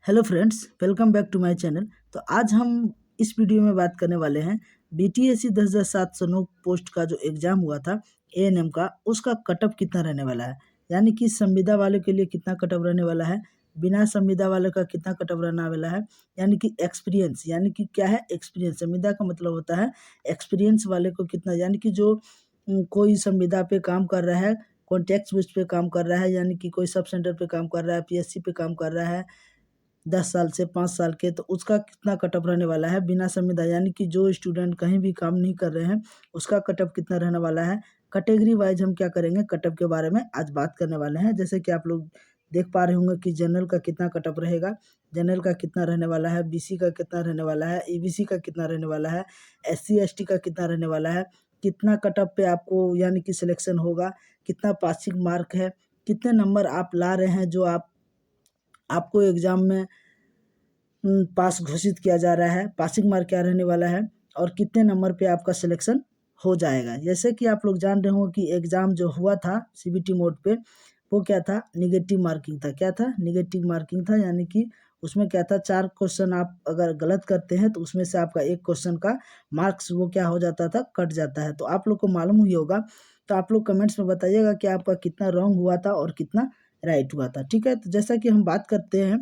Hello friends, welcome back to my channel. तो आज हम इस वीडियो में बात करने वाले हैं बीटीएससी 10,709 पोस्ट का जो एग्ज़ाम हुआ था एएनएम का, उसका कटअप कितना रहने वाला है। यानी कि संविदा वाले के लिए कितना कटअप रहने वाला है, बिना संविदा वाले का कितना कटअप रहने वाला है। यानी कि एक्सपीरियंस, यानी कि क्या है एक्सपीरियंस, संविदा का मतलब होता है एक्सपीरियंस वाले को कितना, यानी कि जो कोई संविदा पे काम कर रहा है, कॉन्ट्रैक्ट बेस पे काम कर रहा है, यानी कि कोई सब सेंटर पे काम कर रहा है, पीएससी पे काम कर रहा है 10 साल से 5 साल के, तो उसका कितना कटअप रहने वाला है बिना संविदा। यानी कि जो स्टूडेंट कहीं भी काम नहीं कर रहे हैं उसका कटअप कितना रहने वाला है। कैटेगरी वाइज हम क्या करेंगे, कटअप के बारे में आज बात करने वाले हैं। जैसे कि आप लोग देख पा रहे होंगे कि जनरल का कितना कटअप रहेगा, जनरल का कितना रहने वाला है, बीसी का कितना रहने वाला है, ईबीसी का कितना रहने वाला है, एससी एसटी का कितना रहने वाला है, कितना कटअप पे आपको यानी कि सिलेक्शन होगा, कितना पासिंग मार्क है, कितने नंबर आप ला रहे हैं जो आपको एग्ज़ाम में पास घोषित किया जा रहा है, पासिंग मार्क क्या रहने वाला है और कितने नंबर पे आपका सिलेक्शन हो जाएगा। जैसे कि आप लोग जान रहे हो कि एग्ज़ाम जो हुआ था सीबीटी मोड पे, वो क्या था, निगेटिव मार्किंग था। क्या था, निगेटिव मार्किंग था। यानी कि उसमें क्या था, 4 क्वेश्चन आप अगर गलत करते हैं तो उसमें से आपका 1 क्वेश्चन का मार्क्स वो क्या हो जाता था, कट जाता है। तो आप लोग को मालूम ही होगा, तो आप लोग कमेंट्स में बताइएगा कि आपका कितना रॉन्ग हुआ था और कितना राइट हुआ था। ठीक है, तो जैसा कि हम बात करते हैं,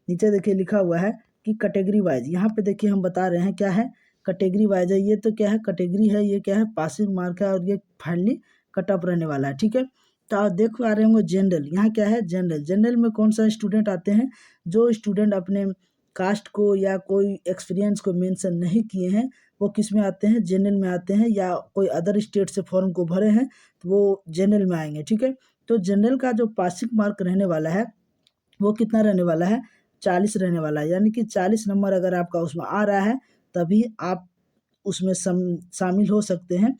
नीचे देखिए लिखा हुआ है कि कैटेगरी वाइज, यहाँ पे देखिए हम बता रहे हैं क्या है, कैटेगरी वाइज है। ये तो क्या है, कैटेगरी है, ये क्या है, पासिंग मार्क है, और ये फाइनली कटअप रहने वाला है। ठीक है, तो आप देख पा रहे होंगे जनरल, यहाँ क्या है जनरल। जनरल में कौन सा स्टूडेंट आते हैं, जो स्टूडेंट अपने कास्ट को या कोई एक्सपीरियंस को मेंशन नहीं किए हैं, वो किस में आते हैं, जनरल में आते हैं। या कोई अदर स्टेट से फॉर्म को भरे हैं तो वो जनरल में आएंगे। ठीक है, तो जनरल का जो पासिंग मार्क रहने वाला है वो कितना रहने वाला है, 40 रहने वाला है। यानी कि 40 नंबर अगर आपका उसमें आ रहा है तभी आप उसमें शामिल हो सकते हैं,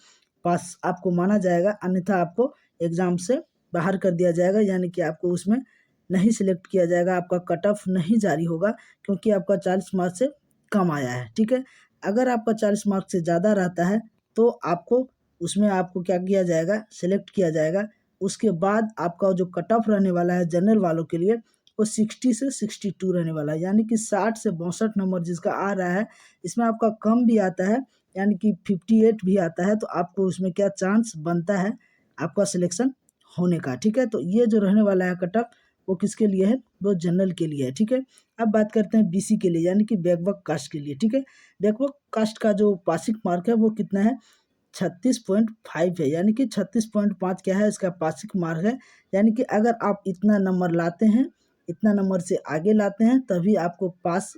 पास आपको माना जाएगा, अन्यथा आपको एग्ज़ाम से बाहर कर दिया जाएगा। यानी कि आपको उसमें नहीं सिलेक्ट किया जाएगा, आपका कट ऑफ नहीं जारी होगा, क्योंकि आपका 40 मार्क्स से कम आया है। ठीक है, अगर आपका 40 मार्क्स से ज़्यादा रहता है तो आपको उसमें आपको क्या किया जाएगा, सिलेक्ट किया जाएगा। उसके बाद आपका जो कट ऑफ रहने वाला है जनरल वालों के लिए, वो 60 से 62 रहने वाला है। यानी कि 60 से 62 नंबर जिसका आ रहा है, इसमें आपका कम भी आता है, यानी कि 58 भी आता है, तो आपको उसमें क्या चांस बनता है आपका सिलेक्शन होने का। ठीक है, तो ये जो रहने वाला है कट ऑफ, वो किसके लिए है, वो जनरल के लिए है। ठीक है, अब बात करते हैं बीसी के लिए, यानी कि बैकवर्ड कास्ट के लिए। ठीक है, बैकवर्ड कास्ट का जो पासिंग मार्क है वो कितना है, 36.5 है। यानी कि 36.5 क्या है, इसका पासिंग मार्क है। यानी कि अगर आप इतना नंबर लाते हैं, इतना नंबर से आगे लाते हैं, तभी आपको पास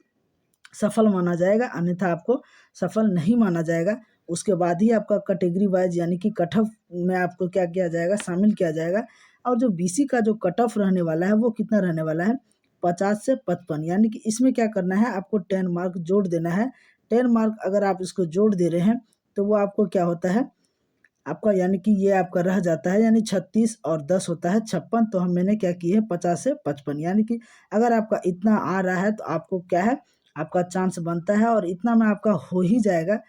सफल माना जाएगा, अन्यथा आपको सफल नहीं माना जाएगा। उसके बाद ही आपका कैटेगरी वाइज यानी कि कट ऑफ में आपको क्या किया जाएगा, शामिल किया जाएगा। और जो बीसी का जो कट ऑफ रहने वाला है वो कितना रहने वाला है, 50 से 55। यानी कि इसमें क्या करना है, आपको 10 मार्क जोड़ देना है। 10 मार्क अगर आप इसको जोड़ दे रहे हैं तो वो आपको क्या होता है, आपका यानी कि ये आपका रह जाता है, यानी 36 और 10 होता है 56। तो हम मैंने क्या की है, 50 से 55। यानी कि अगर आपका इतना आ रहा है तो आपको क्या है, आपका चांस बनता है, और इतना में आपका हो ही जाएगा।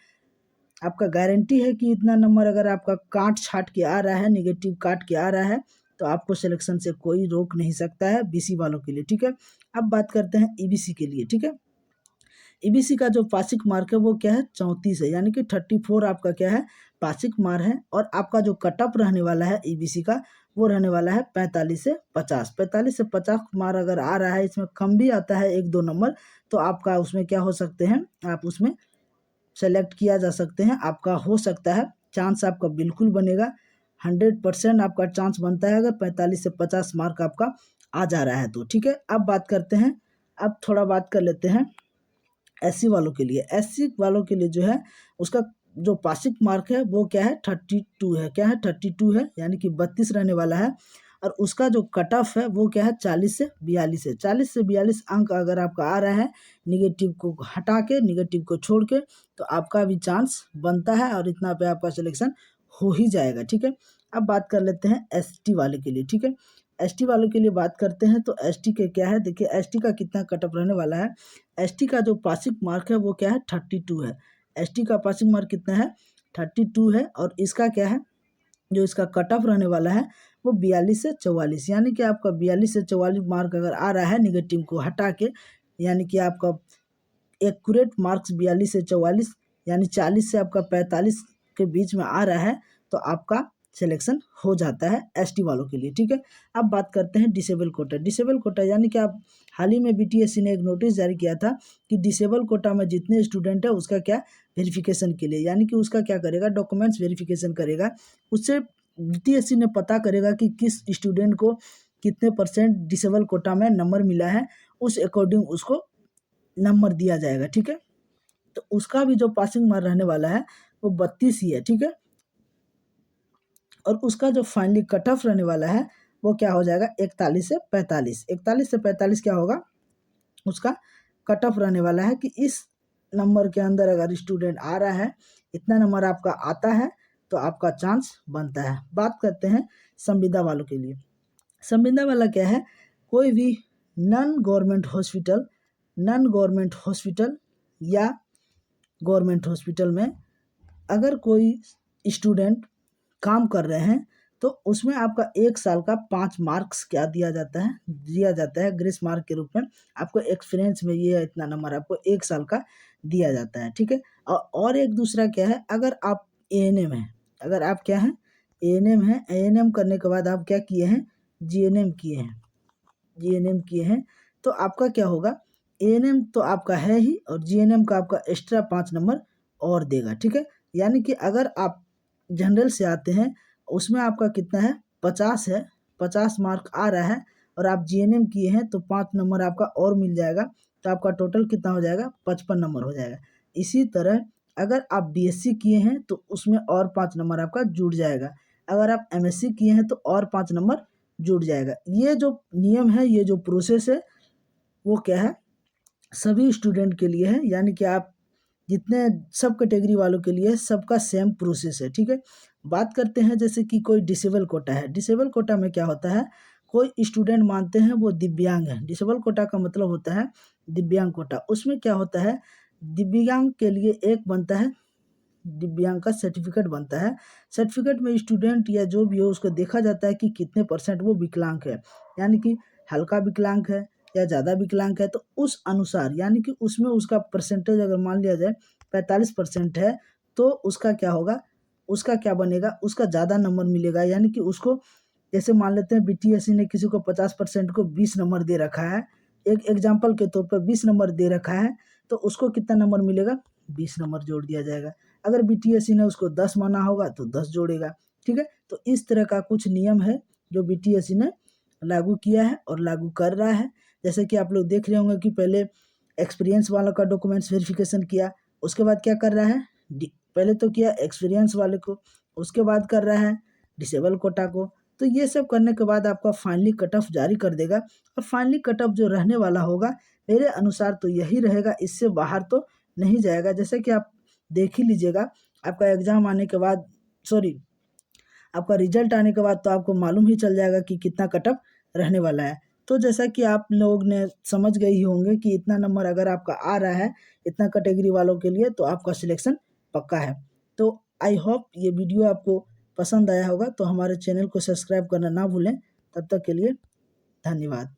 आपका गारंटी है कि इतना नंबर अगर आपका काट छाट के आ रहा है, निगेटिव काट के आ रहा है, तो आपको सिलेक्शन से कोई रोक नहीं सकता है बीसी वालों के लिए। ठीक है, अब बात करते हैं ईबीसी के लिए। ठीक है, ईबीसी का जो पासिंग मार्क है वो क्या है, 34 है। यानी कि 34 आपका क्या है, पासिंग मार्क है। और आपका जो कट ऑफ रहने वाला है ईबीसी का, वो रहने वाला है 45 से 50। 45 से 50 मार्क अगर आ रहा है, इसमें कम भी आता है 1-2 नंबर, तो आपका उसमें क्या हो सकते हैं, आप उसमें सेलेक्ट किया जा सकते हैं, आपका हो सकता है, चांस आपका बिल्कुल बनेगा। 100% आपका चांस बनता है अगर 45 से 50 मार्क आपका आ जा रहा है तो। ठीक है, अब बात करते हैं, अब थोड़ा बात कर लेते हैं एससी वालों के लिए। एससी वालों के लिए जो है, उसका जो पासिंग मार्क है वो क्या है, 32 है। क्या है, 32 है, यानी कि 32 रहने वाला है। और उसका जो कट ऑफ है वो क्या है, 40 से 42 है। 40 से 42 अंक अगर आपका आ रहा है, निगेटिव को हटा के, निगेटिव को छोड़ के, तो आपका भी चांस बनता है, और इतना पे आपका सिलेक्शन हो ही जाएगा। ठीक है, अब बात कर लेते हैं एसटी वाले के लिए। ठीक है, एसटी वालों के लिए बात करते हैं, तो एसटी के क्या है, देखिए एसटी का कितना कट ऑफ रहने वाला है। एसटी का जो पासिंग मार्क है वो क्या है, 32 है। एसटी का पासिंग मार्क कितना है, 32 है। और इसका क्या है, जो इसका कट ऑफ रहने वाला है वो 42 से 44। यानी कि आपका 42 से 44 मार्क अगर आ रहा है, निगेटिव को हटा के, यानी कि आपका एक्यूरेट मार्क्स 42 से 44 यानी 40 से आपका 45 के बीच में आ रहा है तो आपका सिलेक्शन हो जाता है एसटी वालों के लिए, ठीक है। अब बात करते हैं डिसेबल कोटा। डिसेबल कोटा यानी कि आप हाल ही में बीटीएससी ने एक नोटिस जारी किया था कि डिसेबल कोटा में जितने स्टूडेंट है उसका क्या वेरिफिकेशन के लिए, यानी कि उसका क्या करेगा, डॉक्यूमेंट्स वेरिफिकेशन करेगा। उससे बीटीएससी ने पता करेगा कि किस स्टूडेंट को कितने परसेंट डिसेबल कोटा में नंबर मिला है, उस अकॉर्डिंग उसको नंबर दिया जाएगा, ठीक है। तो उसका भी जो पासिंग मार्क रहने वाला है वो 32 ही है, ठीक है। और उसका जो फाइनली कट ऑफ रहने वाला है वो क्या हो जाएगा, 41 से 45। 41 से 45 क्या होगा, उसका कट ऑफ रहने वाला है कि इस नंबर के अंदर अगर स्टूडेंट आ रहा है, इतना नंबर आपका आता है तो आपका चांस बनता है। बात करते हैं संविदा वालों के लिए। संविदा वाला क्या है, कोई भी नॉन गवर्नमेंट हॉस्पिटल या गवर्नमेंट हॉस्पिटल में अगर कोई स्टूडेंट काम कर रहे हैं तो उसमें आपका 1 साल का 5 मार्क्स क्या दिया जाता है ग्रेस मार्क के रूप में। आपको एक्सपीरियंस में ये इतना नंबर आपको 1 साल का दिया जाता है, ठीक है। और एक दूसरा क्या है, अगर आप एएनएम हैं, अगर आप क्या हैं, एएनएम हैं, एएनएम करने के बाद आप क्या किए हैं, जीएनएम किए हैं तो आपका क्या होगा, एएनएम तो आपका है ही और जीएनएम का आपका एक्स्ट्रा 5 नंबर और देगा, ठीक है। यानी कि अगर आप जनरल से आते हैं उसमें आपका कितना है, 50 है, 50 मार्क आ रहा है और आप जीएनएम किए हैं तो 5 नंबर आपका और मिल जाएगा, तो आपका टोटल कितना हो जाएगा, 55 नंबर हो जाएगा। इसी तरह अगर आप बीएससी किए हैं तो उसमें और 5 नंबर आपका जुड़ जाएगा, अगर आप एमएससी किए हैं तो और 5 नंबर जुड़ जाएगा। ये जो नियम है, ये जो प्रोसेस है वो क्या है, सभी स्टूडेंट के लिए है, यानी कि आप जितने सब कैटेगरी वालों के लिए सबका सेम प्रोसेस है, ठीक है। बात करते हैं जैसे कि कोई डिसेबल कोटा है। डिसेबल कोटा में क्या होता है, कोई स्टूडेंट मानते हैं वो दिव्यांग है। डिसेबल कोटा का मतलब होता है दिव्यांग कोटा। उसमें क्या होता है, दिव्यांग के लिए एक बनता है, दिव्यांग का सर्टिफिकेट बनता है। सर्टिफिकेट में स्टूडेंट या जो भी हो उसको देखा जाता है कि कितने परसेंट वो विकलांग है, यानी कि हल्का विकलांग है या ज़्यादा विकलांग है, तो उस अनुसार यानी कि उसमें उसका परसेंटेज अगर मान लिया जाए 45% है तो उसका क्या होगा, उसका क्या बनेगा, उसका ज़्यादा नंबर मिलेगा। यानी कि उसको जैसे मान लेते हैं बीटीएससी ने किसी को 50% को 20 नंबर दे रखा है, एक एग्जाम्पल के तौर पर 20 नंबर दे रखा है तो उसको कितना नंबर मिलेगा, 20 नंबर जोड़ दिया जाएगा। अगर बीटीएससी ने उसको 10 माना होगा तो 10 जोड़ेगा, ठीक है। तो इस तरह का कुछ नियम है जो बीटीएससी ने लागू किया है और लागू कर रहा है। जैसे कि आप लोग देख रहे होंगे कि पहले एक्सपीरियंस वालों का डॉक्यूमेंट्स वेरिफिकेशन किया, उसके बाद क्या कर रहा है, पहले तो किया एक्सपीरियंस वाले को, उसके बाद कर रहा है डिसेबल कोटा को। तो ये सब करने के बाद आपका फाइनली कट ऑफ जारी कर देगा और फाइनली कट ऑफ जो रहने वाला होगा मेरे अनुसार तो यही रहेगा, इससे बाहर तो नहीं जाएगा। जैसे कि आप देख ही लीजिएगा, आपका एग्ज़ाम आने के बाद आपका रिजल्ट आने के बाद तो आपको मालूम ही चल जाएगा कि कितना कट ऑफ रहने वाला है। तो जैसा कि आप लोग ने समझ गए ही होंगे कि इतना नंबर अगर आपका आ रहा है इतना कैटेगरी वालों के लिए तो आपका सिलेक्शन पक्का है। तो आई होप ये वीडियो आपको पसंद आया होगा, तो हमारे चैनल को सब्सक्राइब करना ना भूलें। तब तक के लिए धन्यवाद।